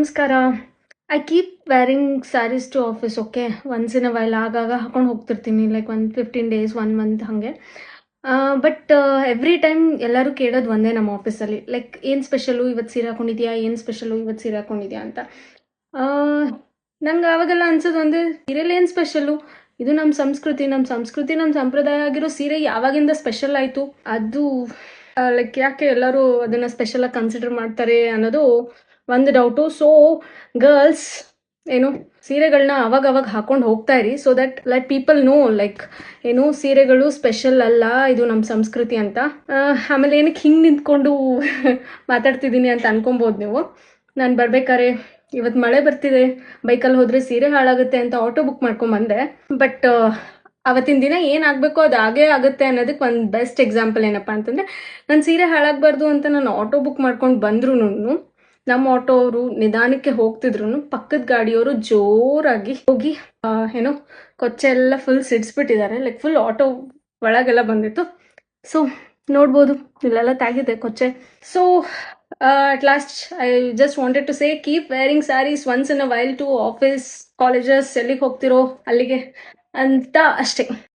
ನಮಸ್ಕಾರ. I keep wearing saris to office. Okay, once in a while ಆಗಾಗ ಹಾಕೊಂಡು ಹೋಗ್ತಿರ್ತೀನಿ, ಲೈಕ್ ಒಂದು 15 ಡೇಸ್ 1 ಮಂತ್ ಹಾಗೆ. ಬಟ್ ಎವ್ರಿ ಟೈಮ್ ಎಲ್ಲರೂ ಕೇಳೋದು ಒಂದೇ ನಮ್ಮ ಆಫೀಸಲ್ಲಿ, ಲೈಕ್ ಏನು ಸ್ಪೆಷಲು ಇವತ್ತು ಸೀರೆ ಹಾಕೊಂಡಿದ್ಯಾ, ಏನು ಸ್ಪೆಷಲು ಇವತ್ತು ಸೀರೆ ಹಾಕೊಂಡಿದ್ಯಾ ಅಂತ. ನಂಗೆ ಆವಾಗೆಲ್ಲ ಅನ್ಸೋದು ಒಂದೇ, ಸೀರೆಯಲ್ಲಿ ಏನು ಸ್ಪೆಷಲು, ಇದು ನಮ್ಮ ಸಂಸ್ಕೃತಿ ನಮ್ಮ ಸಂಪ್ರದಾಯ ಆಗಿರೋ ಸೀರೆ ಯಾವಾಗಿಂದ ಸ್ಪೆಷಲ್ ಆಯಿತು, ಅದು ಲೈಕ್ ಯಾಕೆ ಎಲ್ಲರೂ ಅದನ್ನು ಸ್ಪೆಷಲಾಗಿ ಕನ್ಸಿಡರ್ ಮಾಡ್ತಾರೆ ಅನ್ನೋದು ಒಂದು ಡೌಟು. ಸೊ ಗರ್ಲ್ಸ್ ಏನು ಸೀರೆಗಳನ್ನ ಅವಾಗ ಹಾಕೊಂಡು ಹೋಗ್ತಾ ಇರಿ, so that let people know like ಏನು ಸೀರೆಗಳು ಸ್ಪೆಷಲ್ ಅಲ್ಲ, ಇದು ನಮ್ಮ ಸಂಸ್ಕೃತಿ ಅಂತ. ಆಮೇಲೆ ಏನಕ್ಕೆ ಹಿಂಗೆ ನಿಂತ್ಕೊಂಡು ಮಾತಾಡ್ತಿದ್ದೀನಿ ಅಂತ ಅನ್ಕೊಬೋದು ನೀವು. ನಾನು ಬರ್ಬೇಕಾರೆ ಇವತ್ತು ಮಳೆ ಬರ್ತಿದೆ, ಬೈಕಲ್ಲಿ ಹೋದರೆ ಸೀರೆ ಹಾಳಾಗುತ್ತೆ ಅಂತ ಆಟೋ ಬುಕ್ ಮಾಡ್ಕೊಂಬಂದೆ. ಬಟ್ ಅವತ್ತಿನ ದಿನ ಏನಾಗಬೇಕೋ ಅದು ಆಗೇ ಆಗುತ್ತೆ ಅನ್ನೋದಕ್ಕೆ ಒಂದು ಬೆಸ್ಟ್ ಎಕ್ಸಾಂಪಲ್ ಏನಪ್ಪ ಅಂತಂದರೆ, ನಾನು ಸೀರೆ ಹಾಳಾಗಬಾರ್ದು ಅಂತ ನಾನು ಆಟೋ ಬುಕ್ ಮಾಡ್ಕೊಂಡು ಬಂದ್ರೂ ನಮ್ಮ ಆಟೋ ಅವರು ನಿಧಾನಕ್ಕೆ ಹೋಗ್ತಿದ್ರು, ಪಕ್ಕದ ಗಾಡಿಯವರು ಜೋರಾಗಿ ಹೋಗಿ ಏನೋ ಕೊಚ್ಚೆ ಎಲ್ಲ ಫುಲ್ ಸಿಡಿಸ್ಬಿಟ್ಟಿದ್ದಾರೆ, ಲೈಕ್ ಫುಲ್ ಆಟೋ ಒಳಗೆಲ್ಲ ಬಂದಿತ್ತು. ಸೊ ನೋಡ್ಬೋದು ಇಲ್ಲೆಲ್ಲ ತಾಗಿದೆ ಕೊಚ್ಚೆ. So at last I just wanted to say, keep wearing saris once in a while to office, colleges, ಎಲ್ಲಿಗೆ ಹೋಗ್ತಿರೋ ಅಲ್ಲಿಗೆ ಅಂತ ಅಷ್ಟೇ.